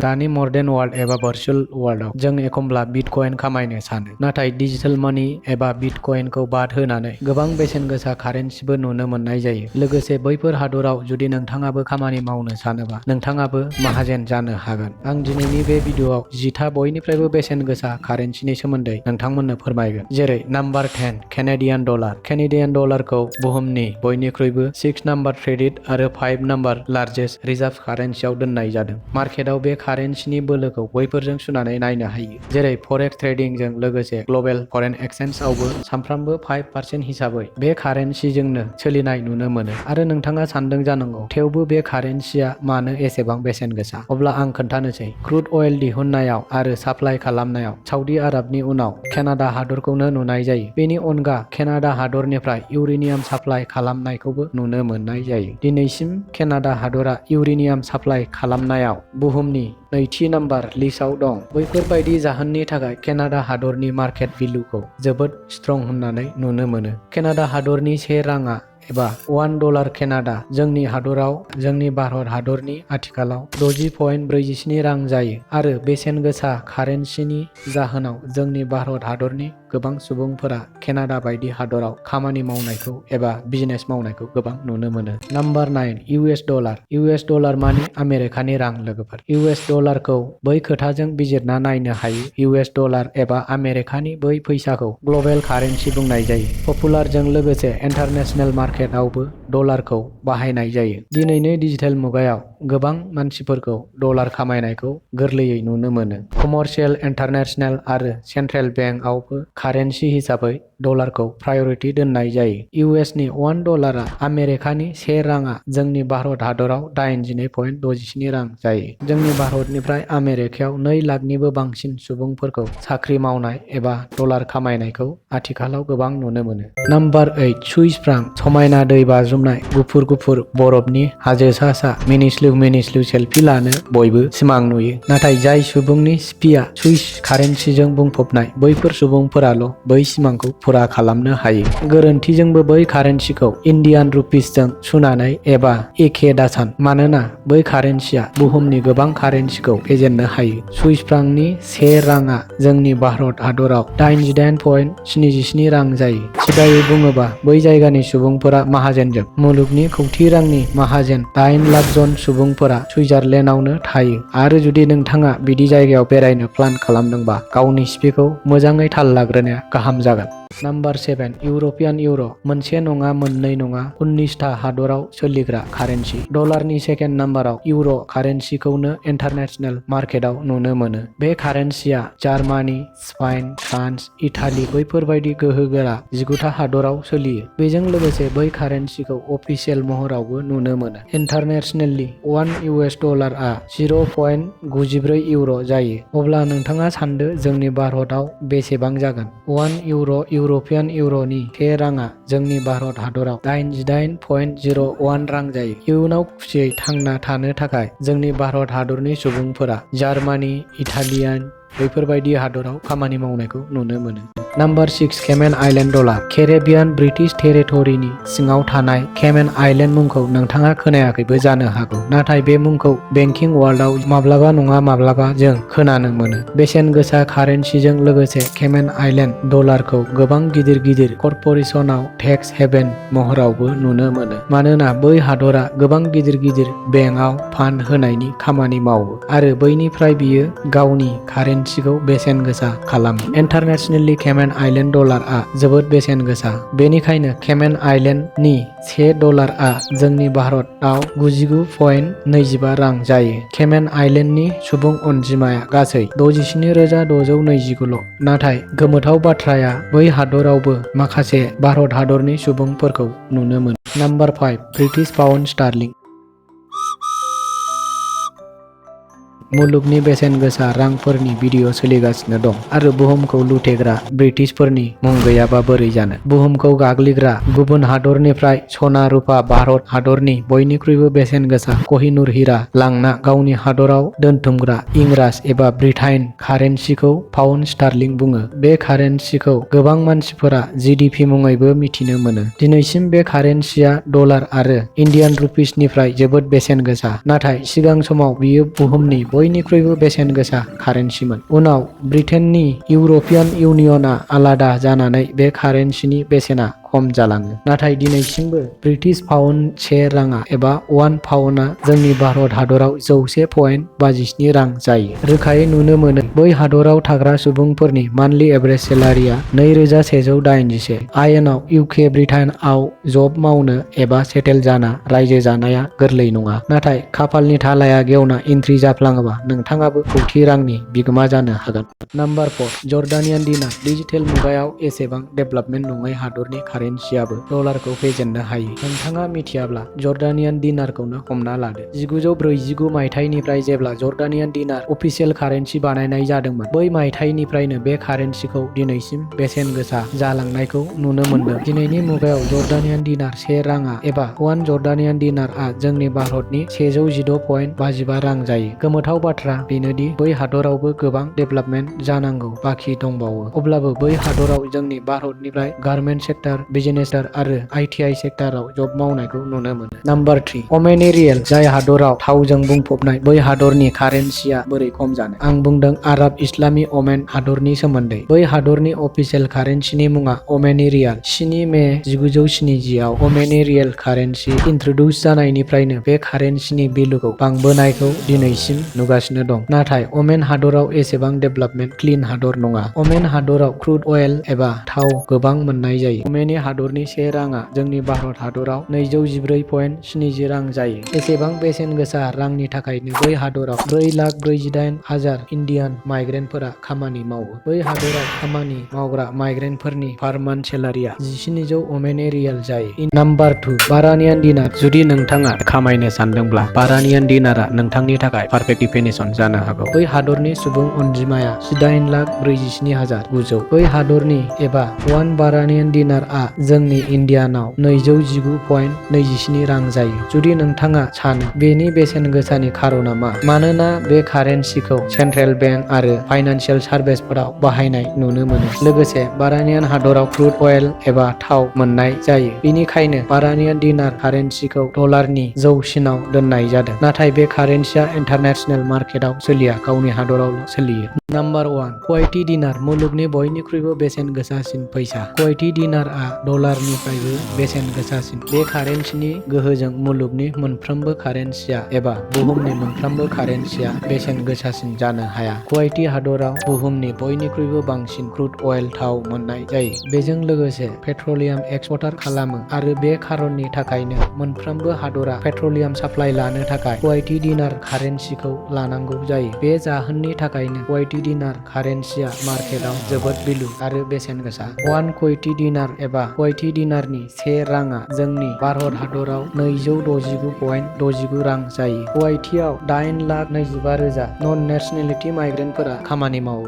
दानि मर्डान वर्ल्ड एबा भार्चुअल वर्ल्डआव जों एखमब्ला बिटकइन खामायनो सानो, नाथाय डिजिटेल मानि एबा बिटकइनखौ बाद होनानै गोबां बेसेन गोसा कारेन्सिबो नुनो मोननाय जायो। लोगोसे बैफोर हादराव जुदि नोंथाङाबो खामानि मावनो सानोबा नोंथाङाबो माहाजोन जानो हागोन। आं दिनैनि बे भिडिअआव 10 बयनिफ्रायबो बेसेन गोसा कारेन्सिनि सोमोन्दै नोंथांमोननो फोरमायगोन। जेरै नाम्बार 10 केनेडियान डलार। केनेडियान डलारखौ बुहुमनि बयनिख्रुइबो 6 नाम्बार ट्रेडेड आरो 5 नाम्बार लार्जेस्ट रिजार्भ कारेन्सियाव दोननाय जादों। मार्केटआव बे कारेन्सिनि बोलोखौ बैफोरजों सुनानै नायनो हायो, जेरै फरेक्स ट्रेडिंजों लोगोसे ग्लबेल फरेन एक्सचेन्जआवबो सानफ्रामबो 5% हिसाबै बे कारेन्सिजोंनो सोलिनाय नुनो मोनो। आरो नोंथाङा सानदों जानांगौ, थेवबो बे कारेन्सिया मानो एसेबां बेसेन गोसा? अब्ला आं खोन्थानोसै। क्रुड अइल दिहुननायाव आरो साप्लाइ खालामनायाव साउदी आरबनि उनाव कानाडा हादरखौनो नुनाय जायो। बेनि अनगा कानाडा हादरनिफ्राय इउरेनियाम साप्लाइ खालामनायखौबो नुनो मोननाय जायो। दिनैसिम कानाडा हादरा इउरेनियाम साप्लाइ खालामनायाव बुहुमनि नैथि नाम्बार लिस्टआव दं। बैफोरबायदि जाहोननि थाखाय कानाडा हादरनि मार्केट भेलुखौ जोबोद स्ट्रं होननानै नुनो मोनो। कानाडा हादरनि से राङा एबा $1 कानाडा जोंनि हादराव जोंनि भारत हादरनि आथिखालाव 60.47 रां जायो। आरो बेसेन गोसा कारेन्सिनि जाहोनाव जोंनि भारत हादरनि गोबां सुबुंफोरा कानाडा बायदि हादराव खामानि मावनायखौ एबा बिजनेस मावनायखौ गोबां नुनो मोनो। Number 9 US dollar. US dollar माने आमेरिकानि रां लोगोफोर। US डलारखौ बै खोथाजों बिजिरना नायनो हायो। US डलार एबा आमेरिकानि बै फैसाखौ ग्लबेल कारेन्सि बुंनाय जायो। पपुलारजों लोगोसे इन्टारनेशनेल मार्केटआवबो डलारखौ बाहायनाय जायो। दिनैनि डिजिटेल मुगायाव गोबां मानसिफोरखौ डलार खामायनायखौ गोरलैयै नुनो मोनो। कमार्शियेल, इन्टारनेशनेल आरो सेन्ट्रेल बेंकआवबो कारेन्सि हिसाबै डलारखौ प्रायरिटि दोननाय जायो। इउएसनि $1 आमेरिकानि से राङा जोंनि भारत हादराव 87.67 रां जायो। जोंनि भारतनिफ्राय आमेरिकायाव 2 लाखनिबो बांसिन सुबुंफोरखौ साख्रि मावनाय एबा डलार खामायनायखौ आथिखालाव गोबां नुनो मोनो। Number 8 Swiss franc. समायना दै बाज्रुमनाय, गुफुर गुफुर बरफनि हाजो सा मिनिस्लु सेल्फि लानो बयबो सिमां नुयो। नाथाय जाय सुबुंनि सिपिआ स्विस कारेन्सिजों बुंफबनाय, बैफोर सुबुंफोराल' बै सिमांखौ फुरा खालामनो हायो। गोरोन्थिजोंबो बै कारेन्सिखौ इन्डियान रुपिसजों सुनानै एबा एखे दासान, मानोना बै कारेन्सिया बुहुमनि गोबां कारेन्सिखौ फेजेननो हायो। स्विस फ्रांकनि से राङा जोंनि भारत हादराव 88.77 रां जायो। सिदायै बुङोबा बै जायगानि सुबुंफोरा माहाजोनजोब। मुलुगनि कौटि रांनि माहाजोन 8 लाख जन सुबुंफोरा सुइजारलेण्डआवनो थायो। आरो जुदि नोंथाङा बिदि जायगायाव बेरायनो प्लान खालामदोंबा गावनि सिपिखौ मोजाङै थाल लाग्रोनाया गाहाम जागोन। Number 7 European euro'. मोनसे नङा, मोननै नङा, 19टा हादराव सोलिग्रा कारेन्सि। डलारनि सेकेन्ड नाम्बाराव इउर' कारेन्सिखौनो इन्टारनेशनेल मार्केटआव नुनो मोनो। बे कारेन्सिया जार्मानी, स्पेन, फ्रान्स, इटाली बैफोरबायदि गोहोगोरा 19टा हादराव सोलियो। बेजों लोगोसे बै कारेन्सिखौ अफिसियेल महरावबो नुनो मोनो। इन्टारनेशनेलि $1 आ 0.94 इउर' जायो। अब्ला नोंथाङा सानदो जोंनि भारतआव बेसेबां जागोन? €1 इउर'पियान इउर'नि से राङा जोंनि भारत हादराव 88.01 रां जायो। इयुनाव खुसियै थांना थानो थाखाय जोंनि भारत हादरनि सुबुंफोरा जार्मानी, इटालियान बैफोरबायदि हादराव खामानि मावनायखौ नुनो मोनो। Number 6 Cayman island dollar. Caribbean British टेरिट'रिनि सिङाव थानाय केमेन आइलेन्ड मुंखौ नोंथाङा खोनायाखैबो जानो हागौ, नाथाय बे मुंखौ बेंकिं वर्ल्डआव माब्लाबा नङा माब्लाबा जों खोनानो मोनो। बेसेन गोसा कारेन्सिजों लोगोसे केमेन आइलेन्ड डलारखौ गोबां गिदिर गिदिर कर्प'रेसनाव टेक्स हेभेन महरावबो नुनो मोनो, मानोना बै हादरा गोबां गिदिर गिदिर बेंकआव फान्ड होनायनि खामानि मावो आरो बैनिफ्राय बियो गावनि कारेन्सिखौ बेसेन गोसा खालामो। इन्टारनेशनेलि केमेन आइलेन्ड डलारआ जोबोद बेसेन गोसा। बेनिखायनो केमेन आइलेन्डनि $1 आ जोंनि भारतआव 99.25 रां जायो। केमेन आइलेन्डनि सुबुं अनजिमाया गासै 67,629ल'। नाथाय गोमोथाव बाथ्राया बै हादरावबो माखासे भारत हादरनि सुबुंफोरखौ नुनो मोनो। Number 5 British pound sterling. मुलुगनि बेसेन गोसा रांफोरनि भिडिअ सोलिगासिनो दं आरो बुहुमखौ लुथेग्रा ब्रिटिशफोरनि मुं गैयाबा बोरै जानो। बुहुमखौ गाग्लिग्रा गुबुन हादरनिफ्राय सना रुपा भारत हादरनि बयनिख्रुइबो बेसेन गोसा कहिनूर हिरा लांना गावनि हादराव दोनथुमग्रा इंराज एबा ब्रिटाइन कारेन्सिखौ पाउन्ड स्टार्लिं बुङो। बे कारेन्सिखौ गोबां मानसिफोरा GDP मुङैबो मिथिनो मोनो। दिनैसिम बे कारेन्सिया डलार आरो इन्डियान रुपिसनिफ्राय जोबोद बेसेन गोसा, नाथाय सिगां समाव बियो बुहुमनि बयनिख्रुइबो बेसेन गोसा कारेन्सिमोन। उनाव ब्रिटेननि इउर'पियान इउनियनआ आलादा जानानै बे कारेन्सिनि बेसेना खम जालाङो। नाथाय दिनैसिमबो ब्रिटिश पाउन्ड से राङा एबा 1 पाउन्डआ जोंनि भारत हादराव 100.57 रां जायो। रोखायै नुनो मोनो बै हादराव थाग्रा सुबुंफोरनि मान्थलि एभारेज सेलारिया 2181। आयेनाव इउके ब्रिटेनआव जब मावनो एबा सेटेल जाना रायजो जानाया गोरलै नङा। नाथाय खाफालनि थालाया गेवना एन्ट्रि जाफ्लाङोबा नोंथाङाबो कौटि रांनि बिगोमा जानो हागोन। Number 4 जर्डानियान dinner. डिजिटेल मुगायाव एसेबां डेभेलपमेन्ट नङै हादरनि कारेन्सियाबो डलारखौ फेजेननो हायो। नोंथाङा मिथियाब्ला जर्डानियान दिनारखौनो हमना लादो। 1949 मायथाइनिफ्राय जेब्ला जर्डानियान दिनार अफिसियेल कारेन्सि बानायनाय जादोंमोन, बै मायथाइनिफ्रायनो बे कारेन्सिखौ दिनैसिम बेसेन गोसा जालांनायखौ नुनो मोनदों। दिनैनि मुगायाव जर्डानियान दिनार से राङा एबा 1 जर्डानियान दिनारआ जोंनि भारतनि 116.55 रां जायो। गोमोथाव बाथ्रा बेनोदि बै हादरावबो गोबां डेभेलपमेन्ट जानांगौ बाखि दंबावो। अब्लाबो बै हादराव जोंनि भारतनिफ्राय गारमेन्ट सेक्टर, बिजनेस सेक्टर आरो ITI सेक्टराव जब मावनायखौ नुनो मोनो। नाम्बार 3 अमेनि रियेल। जाय हादराव थावजों बुंफबनाय बै हादरनि कारेन्सिया बोरै खम जानो? आं बुंदों आरब इस्लामि अमेन हादरनि सोमोन्दै। बै हादरनि अफिसियेल कारेन्सिनि मुङा अमेनि रियाल। 7 मे 1970 आव अमेनि रियेल कारेन्सि इन्ट्रडुस जानायनिफ्रायनो बे कारेन्सिनि भेलुखौ बांबोनायखौ दिनैसिम नुगासिनो दं। नाथाय अमेन हादराव एसेबां डेभेलपमेन्ट क्लिन हादर नङा। अमेन हादराव क्रुड अइल एबा थाव गोबां मोननाय जायो। अमेनि हादरनि से राङा जोंनि भारत हादराव 214.70 रां जायो। एसेबां बेसेन गोसा रांनि थाखायनो बै हादराव 4,48,000 इन्डियान माइग्रेन्टफोरा खामानि मावो। बै हादराव खामानि मावग्रा माइग्रेन्टफोरनि पार मान्थ सेलारिया 1700 अमेनि रियाल जायो। Number 2 Bahraini dinar. जुदि नोंथाङा खामायनो सानदोंब्ला बारानियान दिनारआ नोंथांनि थाखाय पारफेक्ट डेफिनेसन जानो हागौ। बै हादरनि सुबुं अनजिमाया 18,47,900। बै हादरनि एबा 1 बारानियान दिनारआ जोंनि इन्डियानाव 219.27 रां जायो। जुदि नोंथाङा सानो बेनि बेसेन गोसानि खारना मा? मानोना बे कारेन्सिखौ सेन्ट्रेल बेंक आरो फाइनान्सियेल सार्भिसफोराव बाहायनाय नुनो मोनो। लोगोसे बारानियान हादराव क्रुड अइल एबा थाव मोननाय जायो। बेनिखायनो बारानियान दिनार कारेन्सिखौ डलारनि जौसिनाव दोननाय जादों। नाथाय बे कारेन्सिया इन्टारनेशनेल मार्केटआव सोलिया, गावनि हादरावल' सोलियो। Number 1 Kuwaiti dinner. मुलुगनि बयनिख्रुइबो बेसेन गोसासिन फैसा। कुवैती दिनारआ डलारनिफ्रायबो बेसेन गोसासिन। बे कारेन्सिनि गोहोजों मुलुगनि मोनफ्रोमबो कारेन्सिया एबा बुहुमनि मोनफ्रोमबो कारेन्सिया बेसेन गोसासिन जानो हाया। कुवैती हादराव बुहुमनि बयनिख्रुइबो बांसिन क्रुड अइल थाव मोननाय जायो। बेजों लोगोसे पेट्रलियाम एक्सपर्ट खालामो आरो बे खारननि थाखायनो मोनफ्रोमबो हादरा पेट्रलियाम साप्लाइ लानो थाखाय कुवैती दिनार कारेन्सिखौ लानांगौ जायो। बे जाहोननि थाखायनो कुवैती दिनार कारेन्सिया मार्केटआव जोबोद भेलु आरो बेसेन गोसा। 1 कुवैती दिनार एबा कुवैती दिनारनि से राङा जोंनि भारत हादराव 269.69 रां जायो। कुवैतीआव 8,25,000 नन नेशनेलिटि माइग्रेन्टफोरा खामानि मावो।